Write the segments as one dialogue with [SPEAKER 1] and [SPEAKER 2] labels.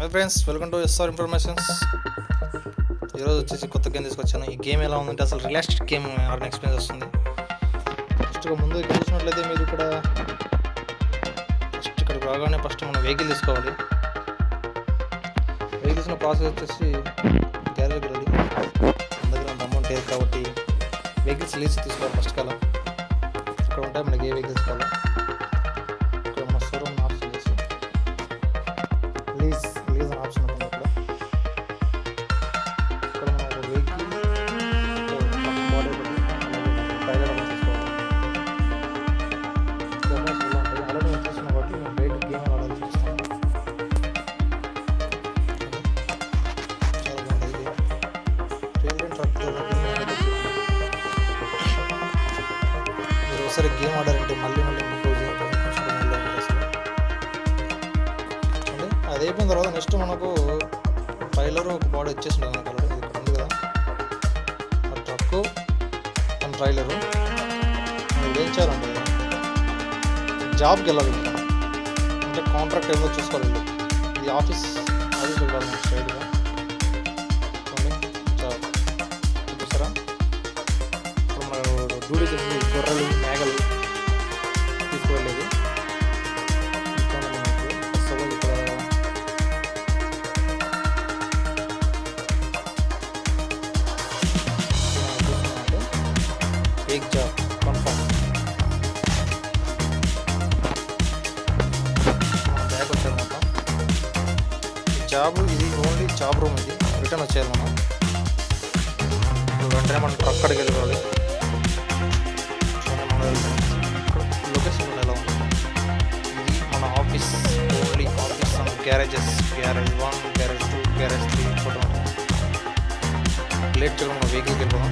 [SPEAKER 1] Hi friends, welcome to S R informations. ఈరోజు వచ్చేసి కొత్త గేమ్ తీసుకొచ్చాను. ఈ గేమ్ ఎలా ఉందంటే అసలు రిలాక్స్డ్ గేమ్ ఆడిన ఎక్స్పీరియన్స్ వస్తుంది. ఫస్ట్గా ముందు ఇక్కడ చూసినట్లయితే మీరు ఇక్కడికి రాగానే ఫస్ట్ మనం వెహికల్ తీసుకోవాలి. వెహికల్ తీసుకున్న ప్రాసెస్ వచ్చేసి గ్యారేజ్కి వెళ్ళాలి. మన దగ్గర అంత అమౌంట్ లేదు కాబట్టి వెహికల్స్ లీజ్ తీసుకోవాలి. ఫస్ట్ కాలం ఇక్కడ ఉంటాయి మనకి ఏ వెహికల్స్ కావాలో. ఇక్కడ మన షోరూమ్ ఆప్షన్ చేసి లీజ్ అని ఆప్షన్ ఉంటుంది. ఇక్కడ మనం ఒక వెహికల్ బాడీ టైలర్ తీసుకోవాలి. ఆల్రెడీ నేను చూస్తున్నాను కాబట్టి నేను బయట గేమ్ ఆడాలి చూస్తాను. చాలా బాగుంది. రియల్ ట్రక్ మీరు ఒకసారి గేమ్ ఆడారంటే మళ్ళీ మీకు అది అయిపోయిన తర్వాత నెక్స్ట్ మనకు ట్రైలర్ ఒక బాడీ వచ్చేసింది మనకు. ఆల్రెడీ ఇక్కడ ఉంది కదా ఆ ట్రక్కు మన ట్రైలరు. మనం ఏం చేయాలంటే జాబ్కి వెళ్ళాలి. అంటే కాంట్రాక్ట్ ఏమో చూసుకోవాలి. ఇది ఆఫీస్ వెళ్ళాలి మనం స్ట్రైట్గా. చూడండి జాబ్ చూసారా. ఇప్పుడు మన డ్యూటీ చేసి గొర్రెలు మేకలు తీసుకువెళ్ళేది. एक जॉब कन्फर्म బ్యాగ్ వచ్చారు మొత్తం. జాబ్ ఇది ఓన్లీ జాబ్ రూమ్. ఇది రిటర్న్ వచ్చారు మనం. ఇప్పుడు వెంటనే మనం ట్రక్ అడిగి వెళ్ళాలి. ఇక్కడ లొకేషన్ ఎలా ఉంది. ఇది మన office. Only office and garages. Garage 1, garage 2, garage 3 photo late చేయడం. మన వెహికల్కి వెళ్ళిపోదాం.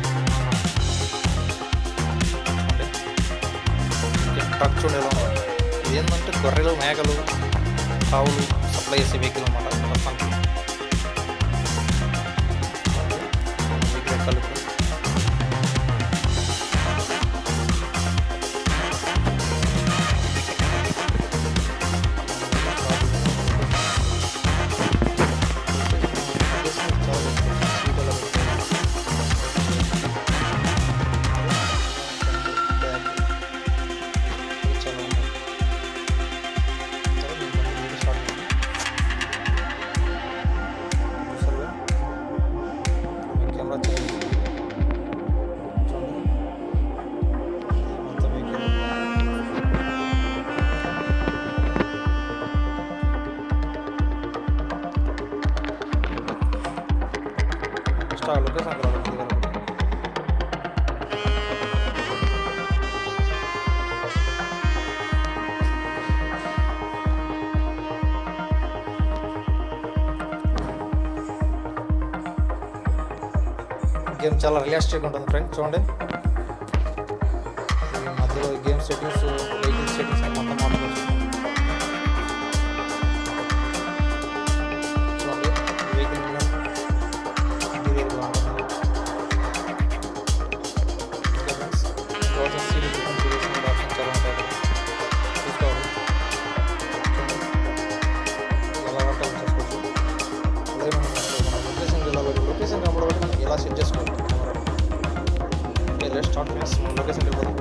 [SPEAKER 1] ట్రక్ చూడేలా ఉంది. ఇది ఏంటంటే గొర్రెలు మేకలు ఆవులు సప్లై చేసే వెహికల్ అన్నమాట. మొత్తానికి వెహికల్ ఎక్కాలి. లొకేషన్ గేమ్ చాలా రిలాక్స్డ్గా ఉంటుంది ఫ్రెండ్స్. చూడండి మధ్యలో గేమ్ సెట్టింగ్స్, వెహికల్ సెట్టింగ్స్ మొత్తం మాట్లాడుతుంది. చూడండి వెహికల్ ఇంటీరియర్ బాగుంటుంది. ప్రాసెస్ ఆప్షన్ చాలా ఉంటాయి. చూసుకోవాలి ఎలా వర్క్ చేసుకోవచ్చు. అలాగే మనం లొకేషన్కి వెళ్ళాలి. లొకేషన్ కాబట్టి మనం ఎలా సెట్ చేసుకోవాలి. స్టార్ట్ ఫ్రెండ్స్, మనం లొకేషన్కి వెళ్ళిపోదాం.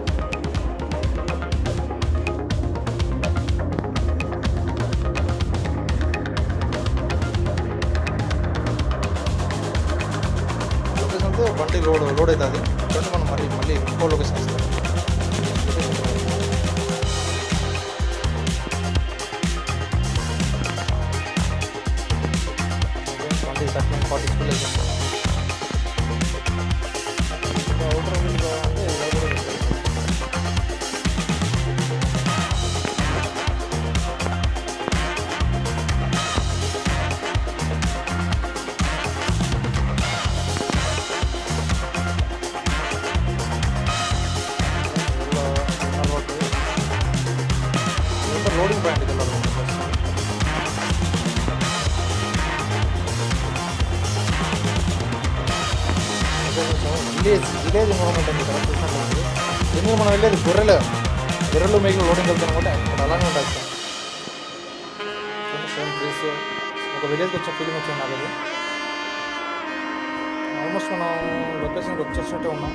[SPEAKER 1] లొకేషన్తో బండి లోడ్ అవుతుంది. కాబట్టి మనం మళ్ళీ ఇంకో లొకేషన్ ఇస్తాం. బండి 40 స్పీడ్ అవుతుంది. అవుటర్ వీల్ కావాలంటే ఇలా కూడా ఉంటుంది. లోడింగ్ పాయింట్కి వెళ్ళాలి. విలేజ్ ఎన్విరాన్మెంట్ అండి ఇక్కడ చూసినట్లయితే. ఎందుకంటే మనం వెళ్ళేది గొర్రెలు మేకలు లోడింగ్ వెళ్తాం కూడా ఇక్కడ అలానే ఉంటుంది. సేమ్ ట్రీస్ ఒక విలేజ్కి వచ్చే ఫీలింగ్ వచ్చింది నాకు. ఇది ఆల్మోస్ట్ మనం లొకేషన్కి వచ్చేసినట్టే ఉన్నాం.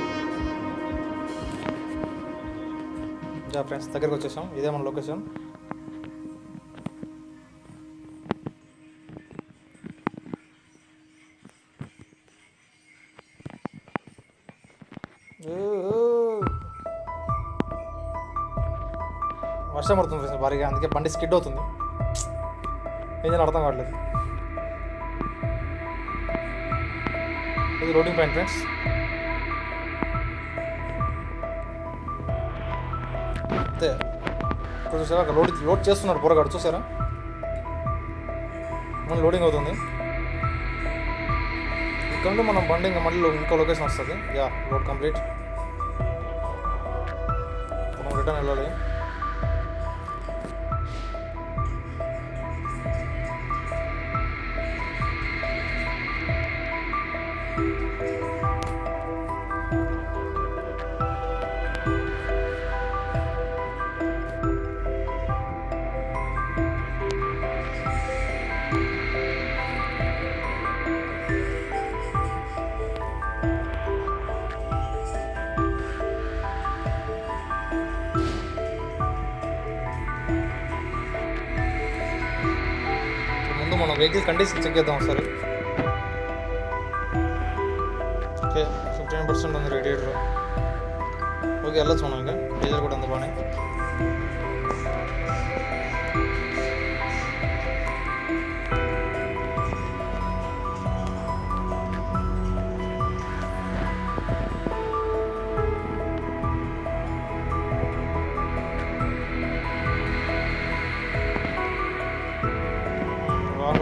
[SPEAKER 1] ఫ్రెండ్స్ దగ్గరికి వచ్చేసాం. ఇదే మన లొకేషన్. వర్షం పడుతుంది ఫ్రెండ్స్ భారీగా, అందుకే బండి స్కిడ్ అవుతుంది. ఏం చేయాలి అర్థం కావట్లేదు. ఇది లోడింగ్ పాయింట్ ఫ్రెండ్స్. అంతే ఇక్కడ చూసారా, అక్కడ లోడ్ చేస్తున్నాడు పొరగాడు, చూసారా? మన లోడింగ్ అవుతుంది. ఇక్కడ నుండి మనం బండి ఇంకా మళ్ళీ ఇంకో లొకేషన్ వస్తుంది. Yeah, load complete. మనం రిటర్న్ వెళ్ళాలి. మనం వెహికల్ కండిషన్ చెక్ చేద్దాం ఒకసారి. ఓకే, 15% ఉంది రేడియేటర్. ఓకే, వెళ్ళొచ్చు మనం. ఇంకా డీజిల్ కూడా ఉంది బాగానే.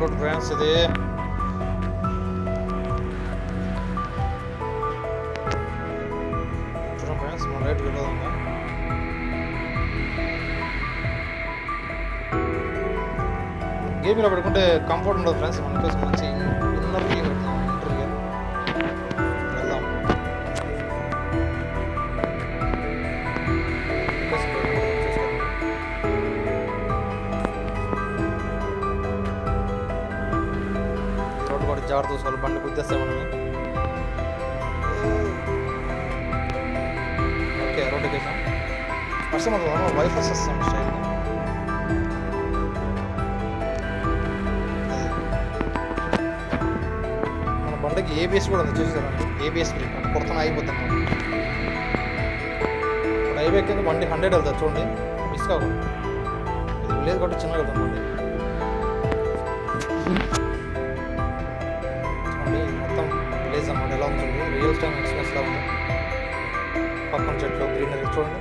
[SPEAKER 1] రోడ్ ఫ్రెండ్స్, ఇది ఫ్రెండ్స్ మన రైట్ వెళ్ళదాం. గేమ్లో పెట్టుకుంటే కంఫర్ట్ ఉండదు ఫ్రెండ్స్. మన కోసం మంచి ఇన్నర్ ఫీలింగ్ పెడతాం. ఇంటర్వ్యూగా వెళ్దాం. జాగ్రత్త చూసుకోవాలి, బండి గుద్దేస్తాం మనమే. ఓకే, రోడ్డుకి వేసాం. వర్షం అవుతుంది, వైఫై వస్తాం స్టైల్గా. మన బండికి ఏబిఎస్ కూడా ఉంది, చూసారండి. ఏబిఎస్ బ్రేక్ కొడుతున్న అయిపోతుంది. ఇప్పుడు హైవే కింద బండి 100 వెళ్తుంది చూడండి, మిస్ కాకుండా. ఇది విలేజ్ కాబట్టి చిన్నగా వెళ్తాం బండి. అన్నమాట ఎలా ఉంటుంది, రియల్ టైమ్ ఎక్స్పీరియన్స్ లా ఉంది. పక్కన చెట్లు, గ్రీనరీ చూడండి.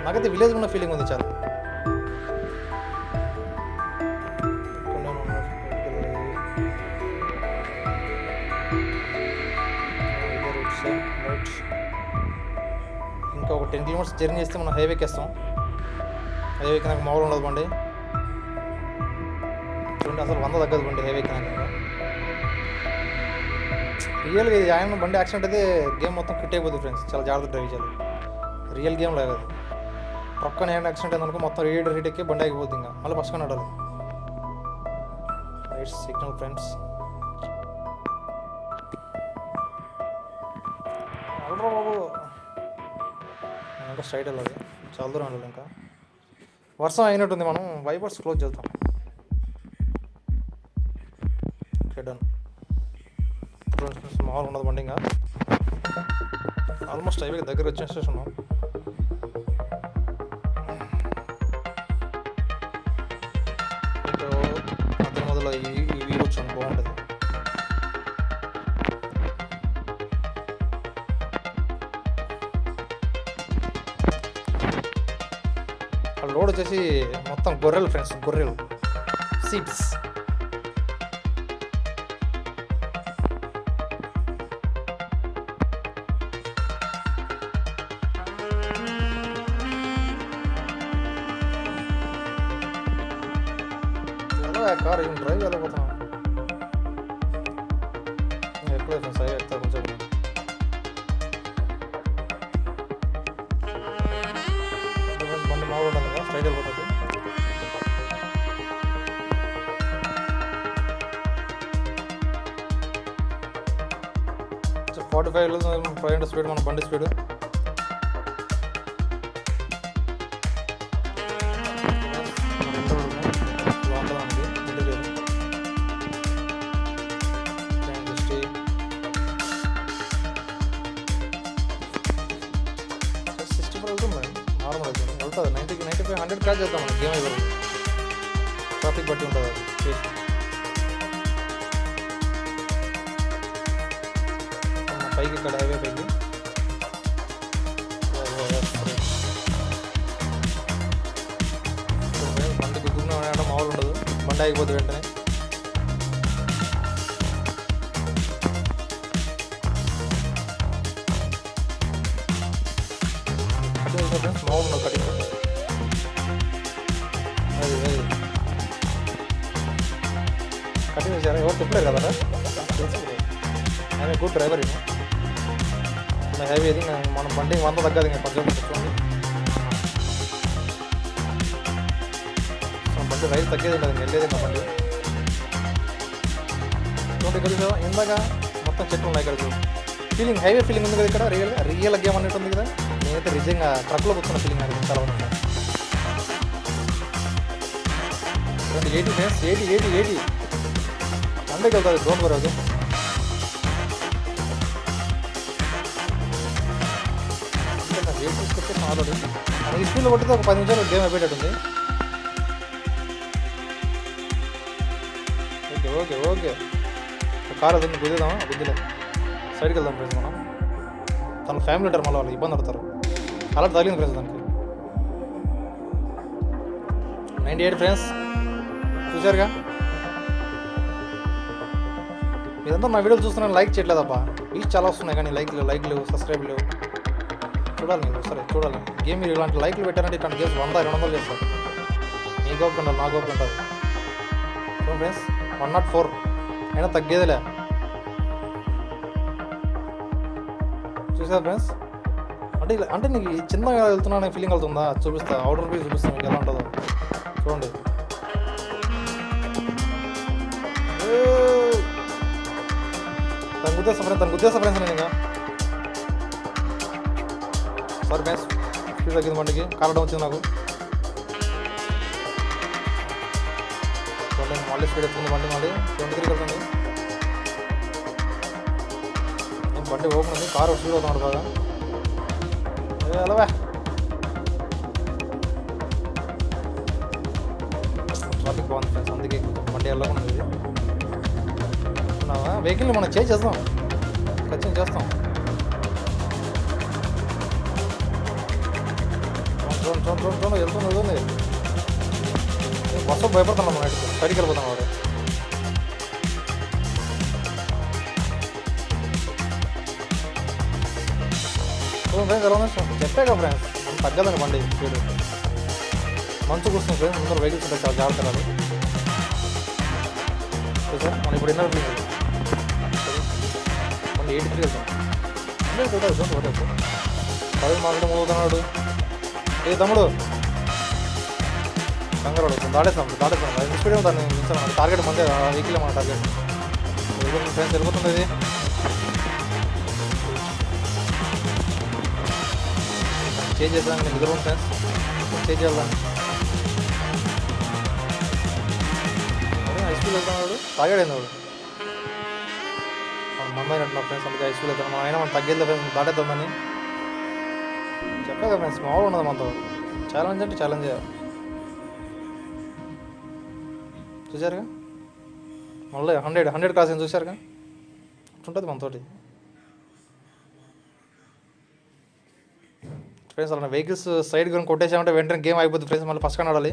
[SPEAKER 1] నాకైతే విలేజ్ ఉన్న ఫీలింగ్ ఉంది చాలా. ఇంకా ఒక 10 కిలోమీటర్స్ జర్నీ చేస్తే మనం హైవేకి వేస్తాం. హైవేకి నాకు మామూలు ఉండదు బండి. చూడండి, అసలు 100 తగ్గదు బండి హైవేకి నాకు. రియల్గా ఇది ఆయన బండి యాక్సిడెంట్ అయితే గేమ్ మొత్తం క్విట్ అయిపోతుంది ఫ్రెండ్స్. చాలా జాగ్రత్త డ్రైవ్ చేయాలి. రియల్ గేమ్ లేదు అది. పక్కన ఏమైనా యాక్సిడెంట్ అయిందనుకో మొత్తం రేడియేటర్ హీట్ ఎక్కి బండి ఆగిపోతుంది. ఇంకా మళ్ళీ పక్కన నడాలి. Right signal friends. అల్రా బాబు, ఇంకా స్ట్రైట్ వెళ్ళాలి. చాలా దూరం వెళ్ళాలి. ఇంకా వర్షం అయినట్టుంది. మనం వైపర్స్ క్లోజ్ చేద్దాం. Okay, done. మామూలు ఉండదు బండి. ఇంకా ఆల్మోస్ట్ హైవేకి దగ్గర వచ్చిన స్టేషన్. ఇంకా మధ్య మొదలు ఈ వ్యూ వచ్చాను, బాగుంటుంది. ఆ లోడ్ వచ్చేసి మొత్తం గొర్రెలు ఫ్రెండ్స్, గొర్రెలు సీడ్స్. కార్ ఏం డ్రైవ్ వెళ్ళిపోతున్నాం. ఎక్కడే ఫ్రెండ్స్ హైవే ఎక్కుతా కొంచెం. బండి మామూలు ఉంటుంది కదా, స్ట్రైట్ వెళ్ళిపోతుంది. 45 500 స్పీడ్ మన బండి స్పీడ్. వెళ్తుంది 90 95 100 క్రాచ్ చేద్దాం మనం గేమ్ అయిపోతుంది. ట్రాఫిక్ బట్టి ఉంటుంది అది చేసి పైకి ఇక్కడ హైవే పైకి బండి గుద్దుకున్నా ఆడడం మామూలు ఉండదు. బండి ఆగిపోతుంది వెంటనే. మామూలు ఉండదు కటింగ్. అది కటింగ్ చేశారా? ఎవరు చెప్పలేరు కదా ఆయన గుడ్ డ్రైవర్. హైవే ఇది మన బండి 100 తగ్గదు. ఇంకా కొంచెం చూడండి బండి రైస్ తగ్గేది ఉండదు. వెళ్ళేది నా బండి చూడండి. ఇక్కడ ఇందాక మొత్తం చెట్లు ఉన్నాయి. ఇక్కడ ఫీలింగ్ హైవే ఫీలింగ్ ఉంది కదా. ఇక్కడ రియల్ గేమ్ అన్నట్టు ఉంది కదా. నేనైతే నిజంగా ట్రక్లో కూర్చున్న ఫీలింగ్ అనేది చాలా ఉంది. 80 ఫ్రెండ్స్ 80 100కి వెళ్తుంది. Don't worry. ఓకే వెయిట్ తీసుకొస్తే ఆల్రెడీ మనకి స్పీడ్లో కొట్టితే ఒక 10 నిమిషాలు గేమ్ అయిపోయేటట్టుంది. ఓకే ఓకే ఓకే కార్ అది గుద్దేద్దామా? గుద్దిలే సైడ్కి వెళ్దాం ఫ్రెండ్స్. మనం తన ఫ్యామిలీ ఉంటారు, మళ్ళీ వాళ్ళు ఇబ్బంది పడతారు. అలా తగిలింది ఫ్రెండ్స్ దానికి. 98 ఫ్రెండ్స్ చూసారుగా. మీరంతా నా వీడియోలు చూస్తున్నాను లైక్ చేయట్లేదబ్బా. వీస్ చాలా వస్తున్నాయి కానీ లైక్లు సబ్స్క్రైబ్లు చూడాలి. మీరు సరే చూడాలి. గేమ్ మీరు ఇలాంటి లైక్లు పెట్టారంటే ఇట్లాంటి గేమ్స్ 100-200 చేస్తారు. మీ గోపు ఉంటుంది, నా గోపు ఉంటుంది. చూడండి ఫ్రెండ్స్ 104 అయినా తగ్గేదిలే. చూసారా ఫ్రెండ్స్? అంటే నీకు చిన్నగా వెళ్తున్నా ఫీలింగ్ వెళ్తుందా? చూపిస్తా. అవుటర్ వ్యూ చూపిస్తాను మీకు ఎలా ఉంటుందో చూడండి. తను గుద్దేస్తా ఫ్రెండ్స్. నేను ఇంకా సారీ ఫ్రెండ్స్ స్పీడ్ తగ్గింది బండికి. కాలడం వచ్చింది నాకు. చూడండి మళ్ళీ స్పీడ్ ఎక్కుతుంది బండి. మళ్ళీ 23 వెళ్తుంది. బండి ఓపెన్ ఉంది. కారు స్పీడ్ అవుతున్నాడు బాగా. అలావా ట్రాఫిక్ బాగుంది ఫ్రెండ్స్. అందుకే బండి వెళ్ళకుండా ఇది వెహికల్ని మనం చేస్తాం, ఖచ్చితంగా చేస్తాం. చూడండి వెళ్తుంది. బస్సు భయపడుతున్నాం మనం. సైడ్కి వెళ్ళిపోతాం. వాడు ఫ్రెండ్స్ ఎలా ఉంది చెప్పాక ఫ్రెండ్స్. మనం తగ్గదండి బండి స్పీడ్. మంచు కూర్చుంది ఫ్రెండ్స్. ముందర వెహికల్స్ ఉంటాయి, చాలా జాగ్రత్తగా. సార్ మనం ఇప్పుడు ఎన్నో మళ్ళీ 83 వెళ్తాం. పదవి మాట్లాడి మోగుతున్నాడు. ఏ తమ్ముడు కంగారు దాడేస్తాం. స్పీడ్ దాన్ని మించాను. టార్గెట్ మందే వెహికల్ మన టార్గెట్. ఫ్రెండ్స్ వెళ్ళిపోతుంది. ఇది చేంజ్ చేద్దాం. నేను నిద్ర ఫ్రెండ్స్ చేంజ్ చేద్దాం. హై స్కూల్ వెళ్తున్నాడు. టార్గెట్ అయింది వాడు. మన ముంబై అంటున్నా ఫ్రెండ్స్. అందుకే హై స్కూల్ వెళ్తాను. అయినా మనం తగ్గేది ఫ్రెండ్స్. దాటేద్దామని చెప్పాక ఫ్రెండ్స్. మామూలు ఉన్నది మనతో. ఛాలెంజ్ అంటే ఛాలెంజ్ చూసారుగా. మళ్ళీ 100 క్రాస్ అయింది చూసారుగా. ఉంటుంది మనతోటి ఫ్రెండ్స్. అలా వెహికల్స్ సైడ్ కానీ కొట్టేసామంటే వెంటనే గేమ్ అయిపోతుంది ఫ్రెండ్స్. మళ్ళీ ఫస్ట్ కానీ ఆడాలి.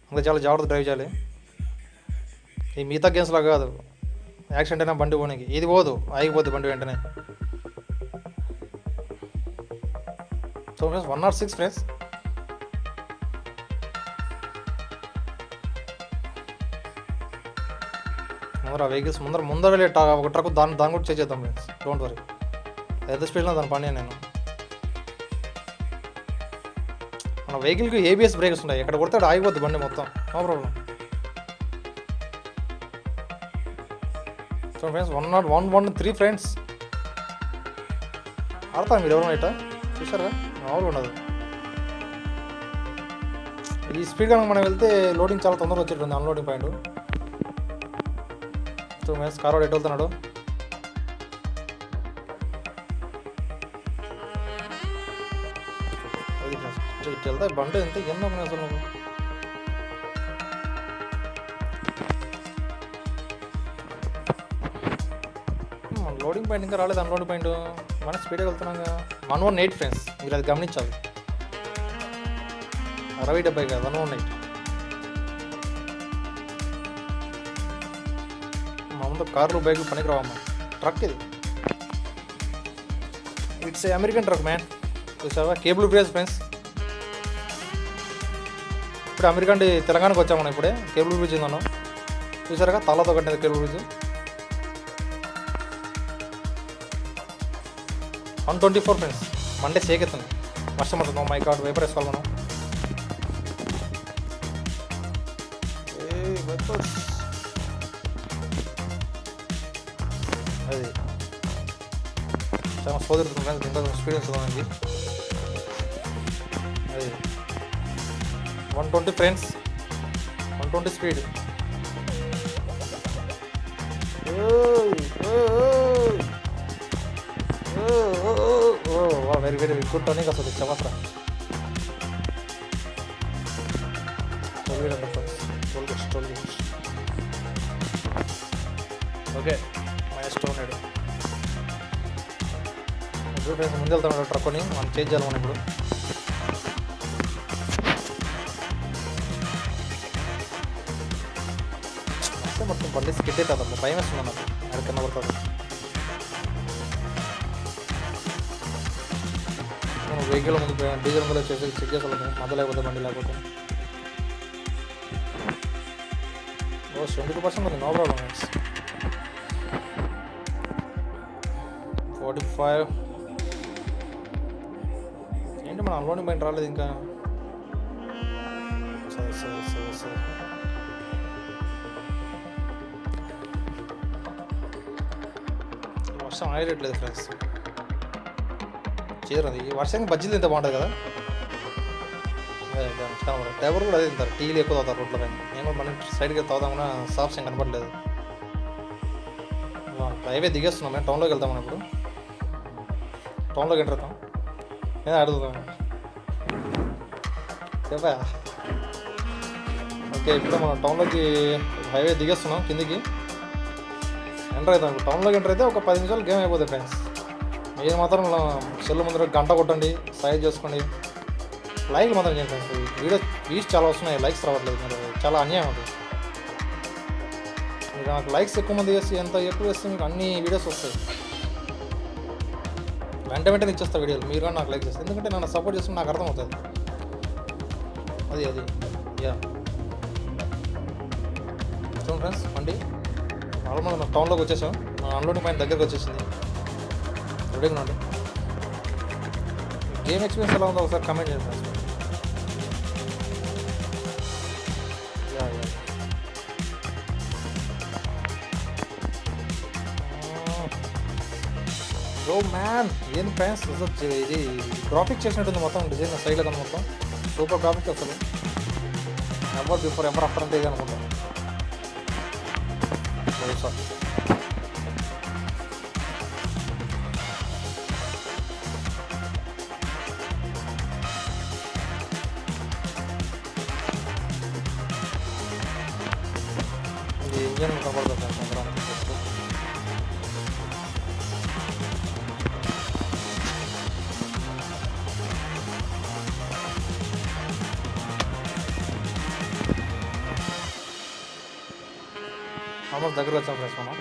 [SPEAKER 1] అందుకే చాలా జాగ్రత్త డ్రైవ్ చేయాలి. ఈ మిగతా గేమ్స్లో కాదు. యాక్సిడెంట్ అయినా బండి పోనీకి ఇది పోదు, ఆగిపోద్ది బండి వెంటనే. So friends 106 friends. ముందర వెహికల్స్ ముందర వెళ్ళే ఒక ట్రక్ దాన్ని కూడా చేద్దాం ఫ్రెండ్స్. Don't worry. ఎంత స్పీడ్లో దాని పని నేను. మన వెహికల్కి ఏబిఎస్ బ్రేక్స్ ఉంటాయి. ఎక్కడ కొడితే ఆగిపోద్ది బండి మొత్తం. No problem. So friends 113 friends. ఆడతాను మీరు ఎవరైనా ఇట్లా చూసారా మామూలు ఉండదు. ఈ స్పీడ్ కనుక మనం వెళ్తే లోడింగ్ చాలా తొందరగా వచ్చేటుంది అన్లోడింగ్ పాయింట్. 2 minutes కార్ వాడు ఎటు వెళ్తున్నాడు. ఇటు వెళ్తా బండి ఎంత ఎన్నో అసలు నువ్వు లోడింగ్ పాయింట్ ఇంకా రాలేదు. అన్లోడింగ్ పాయింట్ మన స్పీడ్గా వెళ్తున్నాగా. 118 ఫ్రెండ్స్, మీరు అది గమనించాలి. 60-70 కాదు 118. మా ముందు కార్లు బైక్లు పనికి రావమ్మా. ట్రక్ ఇది, it's a American truck man. చూసావా కేబుల్ బ్రిడ్జ్ ఫ్రెండ్స్. ఇప్పుడు అమెరికా నుండి తెలంగాణకు వచ్చాము మనం. ఇప్పుడే కేబుల్ బ్రిడ్జ్ ఉందన్నాం చూసారుగా, తాళ్ళతో కట్టినది కేబుల్ బ్రిడ్జ్. 124 ఫ్రెండ్స్. మండే సేకెత్తుంది, వర్షం పడుతుంది. మై గాడ్ వైపర్ వేసుకోవాలి మనం. అది చాలా సోదరుతుంది ఫ్రెండ్స్, దీంట్లో స్పీడ్ వస్తుంది. అది 120 friends, 120 speed. Very very good turning అసలు చవసరా. Okay minus 200. ముందు వెళ్తాం ట్రక్ని మనం చేంజ్ చేయాలి మనం ఇప్పుడు. మొత్తం బండి స్కిడ్ అవుతుంది, భయం వేస్తుంది నాకు అది కింద పడుతుంది. మనం వెహికల్ ముందు డీజిల్ ముందు వచ్చేసి చెక్ చేసుకోవాలి, మధ్య లేకపోతే బండి లేకపోతే. 22% ఉంది, నో ప్రాబ్లం. 45 ఏంటి మన అన్లోడింగ్ పాయింట్ రాలేదు ఇంకా. సరే వర్షం ఆగట్లేదు ఫ్రెండ్స్. చేరది ఈ వర్షానికి బజ్జీలు తింటే బాగుంటుంది కదా. డ్రైవర్ కూడా అదే తింటారు, టీలు ఎక్కువ తాగుతారు రోడ్ల పైన. నేను కూడా మన సైడ్కి తాగుదామన్నా షాప్స్ ఏం కనపడలేదు. హైవే దిగేస్తున్నాం, మేము టౌన్లోకి వెళ్తాం. మనం ఇప్పుడు టౌన్లోకి ఎంటర్ అవుతాం. నేను అడుగుతాం చెప్పా. ఓకే ఇప్పుడు మనం టౌన్లోకి హైవే దిగేస్తున్నాం, కిందికి ఎంటర్ అవుతాం. ఇప్పుడు టౌన్లోకి ఎంటర్ అయితే ఒక 10 నిమిషాలు గేమ్ అయిపోతుంది ఫ్రెండ్స్. మీరు మాత్రం సెల్ ముందర గంట కొట్టండి, సైజ్ చేసుకోండి, లైక్ మాత్రం చేయండి ఫ్రెండ్స్. వీడియో వ్యూస్ చాలా వస్తున్నాయి, లైక్స్ రావట్లేదు. మీరు చాలా అన్యాయం అవుతుంది. మీరు నాకు లైక్స్ ఎక్కువ మంది చేసి ఎంత ఎక్కువ వేస్తే మీకు అన్ని వీడియోస్ వస్తాయి, వెంటనే ఇచ్చేస్తా వీడియోలు. మీరు కానీ నాకు లైక్ చేస్తారు, ఎందుకంటే నన్ను సపోర్ట్ చేస్తే నాకు అర్థమవుతుంది. అది యా చూడండి ఫ్రెండ్స్, బండి ఆల్మోస్ట్ మనం టౌన్లోకి వచ్చేసాం. మన అన్లోడింగ్ పాయింట్ దగ్గరకు వచ్చేసింది. రెడీగా ఉండండి. గేమ్ ఎక్స్పీరియన్స్ ఎలా ఉందో ఒకసారి కమెంట్ చేయండి ఫ్రెండ్స్. ఓ మ్యాన్ ఏం ఫ్రెండ్స్, ఇది గ్రాఫిక్స్ చేసినట్టుంది మొత్తం డిజైన్ సైడ్లో కానీ మొత్తం సూపర్ గ్రాఫిక్స్ అసలు. ఎవర్ బిఫోర్ ఎవర్ ఆఫ్టర్ అంటే ఇది అనుకుంటాను. సార్ ఇది ఇంజన్ కనపడుతుంది ఫ్రెండ్స్. ఆల్మోస్ట్ దగ్గర వచ్చాం ఫ్రెండ్స్ మనం.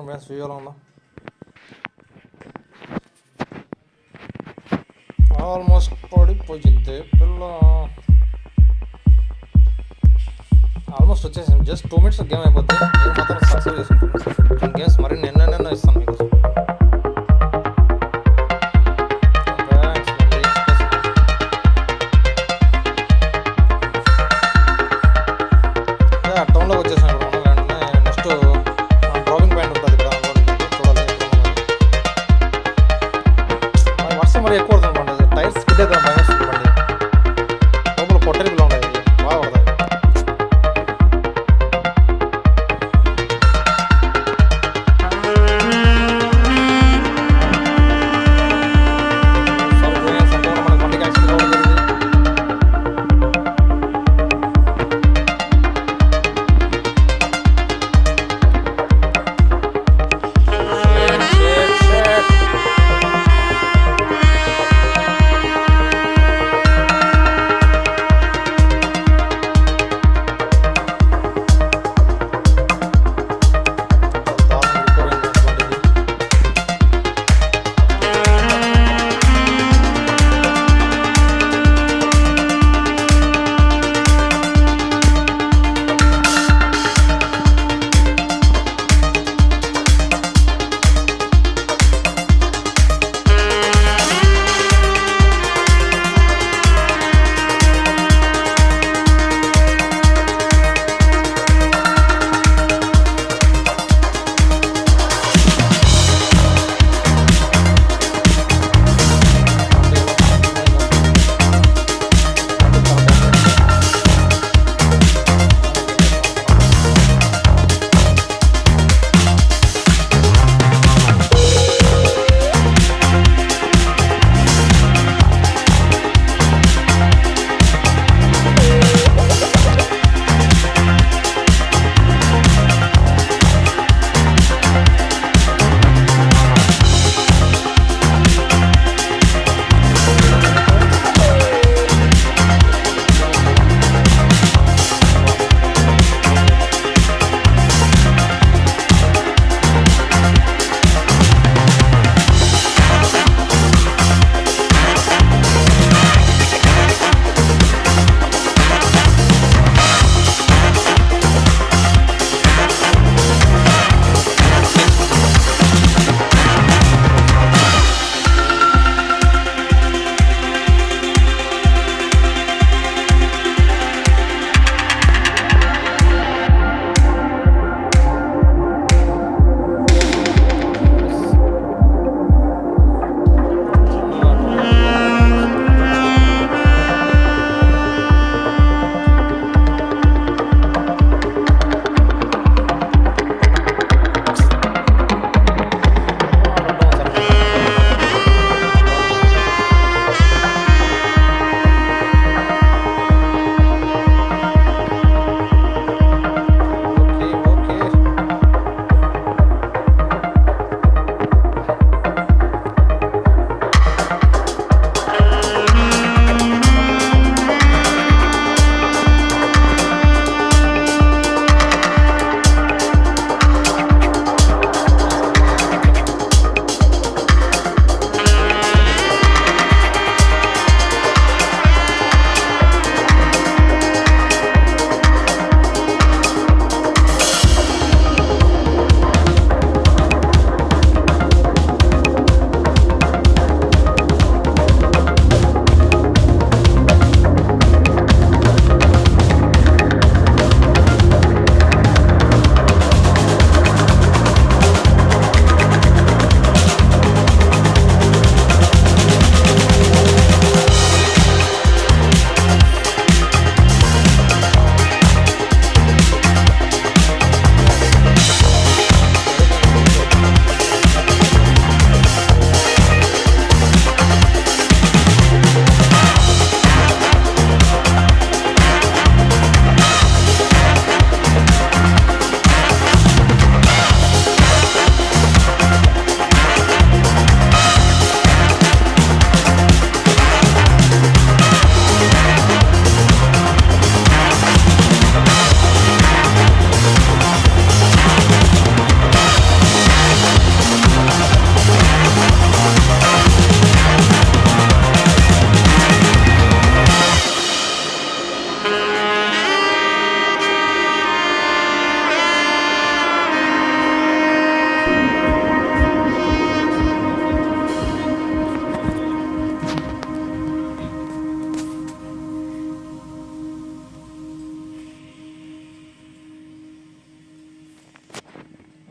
[SPEAKER 1] ఫ్రెండ్స్ వీడియోలో ఉందా ఆల్మోస్ట్ పడిపోయింది పిల్ల. ఆల్మోస్ట్ వచ్చేసాం, జస్ట్ 2 minutes గేమ్ అయిపోతుంది. నేను మాత్రం సక్సెస్ చేసుకుంటాను. గేమ్స్ మరి నిన్న ఇస్తాను మీకు. స్కిడ్ అయితే భయం వస్తుంది బండి. లోపల పొట్టరి పిల్ల ఉండదు, బాగా పడుతుంది. మనకి బండికి యాక్సిడెంట్ అవ్వడం జరిగింది.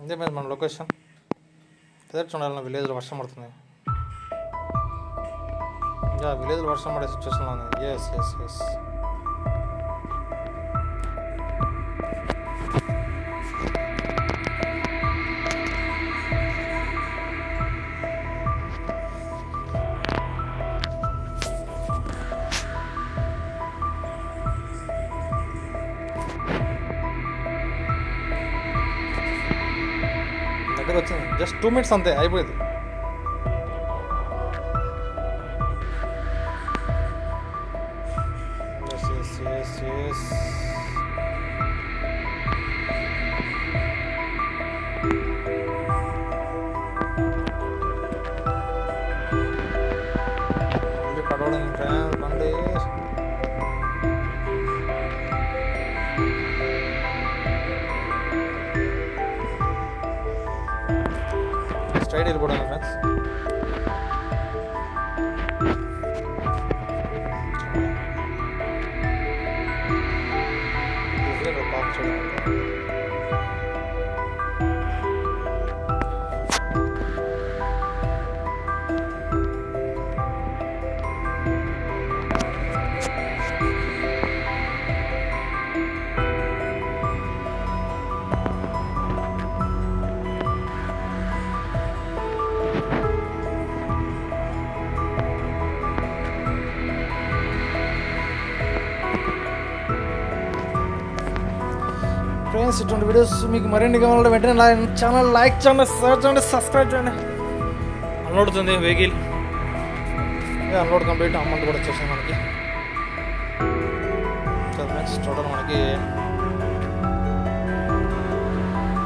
[SPEAKER 1] ఇదే మీద మన లొకేషన్. పెదర్చుండాలి విలేజ్లో వర్షం పడుతుంది. ఇంకా విలేజ్లో వర్షం పడే సిచ్యువేషన్లో ఉంది. ఎస్ ఎస్ ఎస్ దగ్గర వచ్చింది. జస్ట్ 2 minutes అంతే అయిపోయింది. ఎస్ ఎస్ ఎస్ ఎస్ కడవడం బండి స్ట్రైట్ వెళ్ళిపోవడం ఫ్రెండ్స్. పార్క్ చేయడం ఫ్రెండ్స్. ఇటువంటి వీడియోస్ మీకు మరిన్ని కావాలంటే వెంటనే ఛానల్ లైక్ చేయండి, షేర్ చేయండి, సబ్స్క్రైబ్ చేయండి. అన్లోడ్ అవుతుంది వెహికల్. Unload complete. అమౌంట్ కూడా వచ్చేసింది మనకి. ఫ్రెండ్స్ టోటల్ మనకి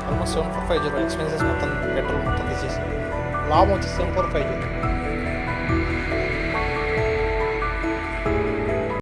[SPEAKER 1] ఆల్మోస్ట్ 7450 ఎక్స్పెన్సెస్ మొత్తం పెట్రోల్ మొత్తం తీసేసి లాభం వచ్చి 7450.